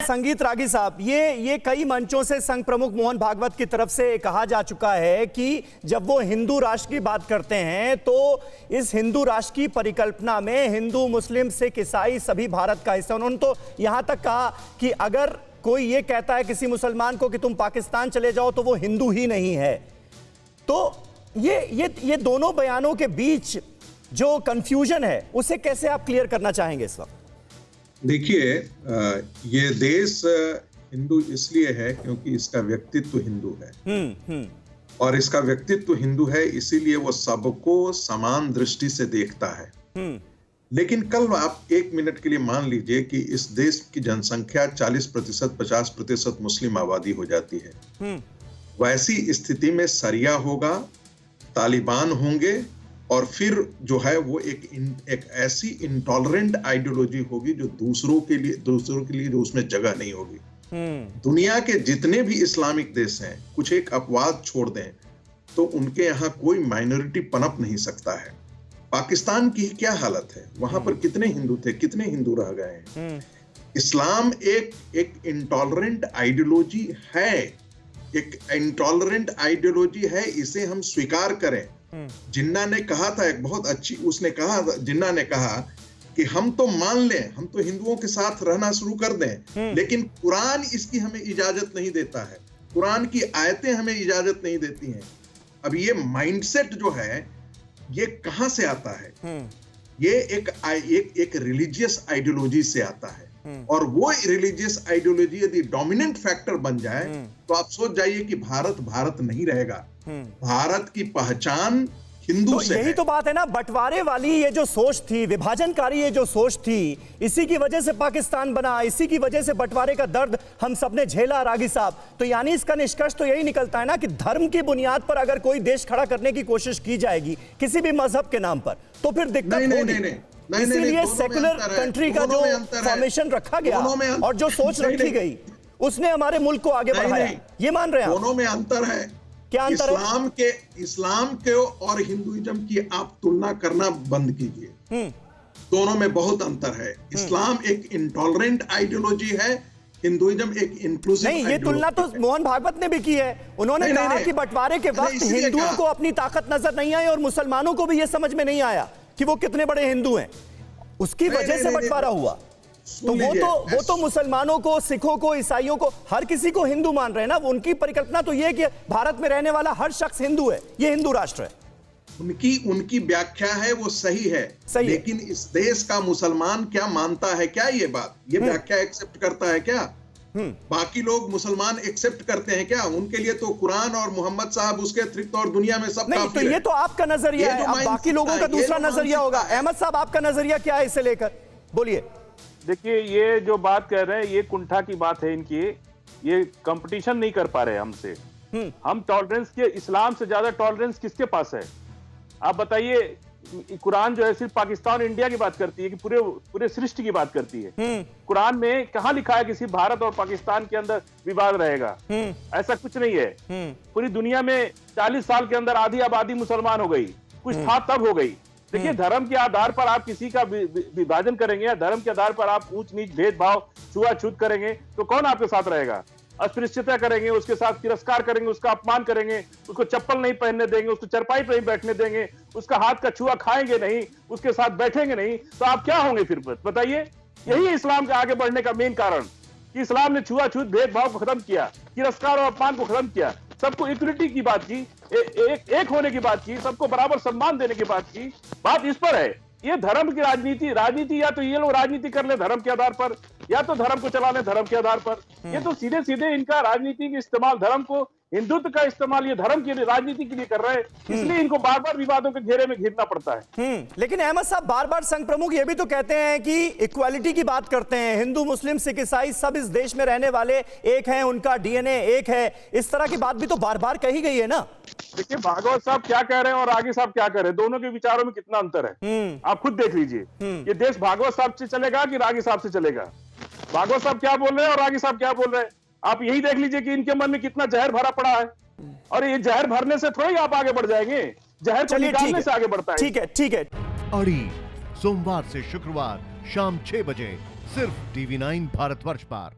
संगीत रागी साहब, ये कई मंचों से संघ प्रमुख मोहन भागवत की तरफ से कहा जा चुका है कि जब वो हिंदू राष्ट्र की बात करते हैं तो इस हिंदू राष्ट्र की परिकल्पना में हिंदू, मुस्लिम, सिख, ईसाई सभी भारत का हिस्सा। उन्होंने तो यहां तक कहा कि अगर कोई ये कहता है किसी मुसलमान को कि तुम पाकिस्तान चले जाओ तो वो हिंदू ही नहीं है। तो ये दोनों बयानों के बीच जो कंफ्यूजन है उसे कैसे आप क्लियर करना चाहेंगे इस वक्त? देखिए, ये देश हिंदू इसलिए है क्योंकि इसका व्यक्तित्व हिंदू है। और इसका व्यक्तित्व हिंदू है इसीलिए वो सबको समान दृष्टि से देखता है। लेकिन कल आप एक मिनट के लिए मान लीजिए कि इस देश की जनसंख्या 40%, 50% मुस्लिम आबादी हो जाती है। वैसी स्थिति में शरिया होगा, तालिबान होंगे और फिर जो है वो एक ऐसी इंटॉलरेंट आइडियोलॉजी होगी जो दूसरों के लिए जो उसमें जगह नहीं होगी। दुनिया के जितने भी इस्लामिक देश हैं, कुछ एक अपवाद छोड़ दें तो उनके यहाँ कोई माइनॉरिटी पनप नहीं सकता है। पाकिस्तान की क्या हालत है, वहां पर कितने हिंदू थे, कितने हिंदू रह गए हैं। इस्लाम एक इंटॉलरेंट आइडियोलॉजी है, एक इंटॉलरेंट आइडियोलॉजी है, इसे हम स्वीकार करें। जिन्ना ने कहा था एक बहुत अच्छी, उसने कहा, जिन्ना ने कहा कि हम तो मान लें, हम तो हिंदुओं के साथ रहना शुरू कर दें, लेकिन कुरान इसकी हमें इजाजत नहीं देता है, कुरान की आयतें हमें इजाजत नहीं देती हैं। अब ये माइंडसेट जो है ये कहां से आता है? ये एक रिलीजियस आइडियोलॉजी से आता है। और वो रिलीजियस आइडियोलॉजी यदि डोमिनेंट फैक्टर बन जाए तो आप सोच जाइए कि भारत नहीं रहेगा। भारत की पहचान हिंदू तो से यही है। तो बात है ना, बंटवारे वाली ये जो सोच थी, विभाजनकारी ये जो सोच थी, इसी की वजह से पाकिस्तान बना, इसी की वजह से बंटवारे का दर्द हम सबने झेला रागी साहब। तो यानी इसका निष्कर्ष तो यही निकलता है ना कि धर्म की बुनियाद पर अगर कोई देश खड़ा करने की कोशिश की जाएगी किसी भी मजहब के नाम पर तो फिर दिक्कत होगी। इसीलिए सेकुलर कंट्री का जो फॉर्मेशन रखा गया और जो सोच रखी गई उसने हमारे मुल्क को आगे बढ़ाया। ये मान रहे हैं दोनों में अंतर है। क्या अंतर है? इस्लाम के और हिंदुइज्म की आप तुलना करना बंद कीजिए। दोनों में बहुत अंतर है। इस्लाम एक इंटॉलरेंट आइडियोलॉजी है, हिंदुइज्म एक इंक्लूसिव। नहीं, ये तुलना तो मोहन भागवत ने भी की है। उन्होंने कहा कि बंटवारे के वक्त हिंदुओं को अपनी ताकत नजर नहीं आई और मुसलमानों को भी ये समझ में नहीं आया कि वो कितने बड़े हिंदू हैं, उसकी वजह से बंटवारा हुआ। तो वो तो मुसलमानों को, सिखों को, ईसाइयों को, हर किसी को हिंदू मान रहे हैं ना। उनकी परिकल्पना तो ये कि भारत में रहने वाला हर शख्स हिंदू है, ये हिंदू राष्ट्र है। उनकी व्याख्या है, वो सही है, लेकिन इस देश का मुसलमान क्या मानता है? क्या ये बात, ये व्याख्या एक्सेप्ट करता है क्या? बाकी लोग मुसलमान एक्सेप्ट करते हैं क्या? उनके लिए तो कुरान और मोहम्मद साहब उसके अतिरिक्त और दुनिया में सब नहीं। तो ये तो आपका नजरिया है, अब बाकी लोगों का दूसरा नजरिया होगा। अहमद साहब, आपका नजरिया क्या है इसे लेकर, बोलिए। देखिए, ये जो बात कह रहे हैं ये कुंठा की बात है इनकी। ये कंपटीशन नहीं कर पा रहे हमसे। हम टॉलरेंस के, इस्लाम से ज्यादा टॉलरेंस किसके पास है? आप बताइए। कुरान जो है सिर्फ पाकिस्तान, इंडिया की बात करती है कि पूरे सृष्टि की बात करती है। कुरान में कहां लिखा है कि सिर्फ भारत और पाकिस्तान के अंदर विवाद रहेगा? ऐसा कुछ नहीं है। पूरी दुनिया में 40 साल के अंदर आधी आबादी मुसलमान हो गई, कुछ था तब हो गई। देखिए, धर्म के आधार पर आप किसी का विभाजन करेंगे या धर्म के आधार पर आप ऊंच नीच, भेदभाव, छुआछूत करेंगे तो कौन आपके साथ रहेगा? अस्पृश्यता करेंगे, उसके साथ तिरस्कार करेंगे, उसका अपमान करेंगे, उसको चप्पल नहीं पहनने देंगे, उसको चरपाई पर नहीं बैठने देंगे, उसका हाथ का छुआ खाएंगे नहीं, उसके साथ बैठेंगे नहीं, तो आप क्या होंगे फिर? बताइए। यही है इस्लाम के आगे बढ़ने का मेन कारण कि इस्लाम ने छुआछूत, भेदभाव को खत्म किया, तिरस्कार और अपमान को खत्म किया, सबको इक्वलिटी की बात की, एक होने की बात की, सबको बराबर सम्मान देने की बात की। बात इस पर है। ये धर्म की राजनीति या तो ये लोग राजनीति कर ले धर्म के आधार पर, या तो धर्म को चला ले धर्म के आधार पर। ये तो सीधे सीधे इनका राजनीति का इस्तेमाल, धर्म को, हिंदुत्व का इस्तेमाल ये धर्म की राजनीति के लिए कर रहे हैं, इसलिए इनको बार बार विवादों के घेरे में घिरना पड़ता है। लेकिन अहमद साहब, बार बार संघ प्रमुख ये भी तो कहते हैं कि इक्वालिटी की बात करते हैं, हिंदू, मुस्लिम, सिख, ईसाई सब इस देश में रहने वाले एक हैं, उनका डीएनए एक है, इस तरह की बात भी तो बार बार कही गई है ना। देखिए, भागवत साहब क्या कह रहे हैं और रागी साहब क्या कह रहे हैं, दोनों के विचारों में कितना अंतर है आप खुद देख लीजिए। ये देश भागवत साहब से चलेगा कि रागी साहब से चलेगा? भागवत साहब क्या बोल रहे हैं और रागी साहब क्या बोल रहे हैं, आप यही देख लीजिए कि इनके मन में कितना जहर भरा पड़ा है। और ये जहर भरने से थोड़ी आप आगे बढ़ जाएंगे, जहर को निकालने से आगे बढ़ता है। ठीक है। अड़ी सोमवार से शुक्रवार शाम 6 बजे सिर्फ TV9 भारतवर्ष पर।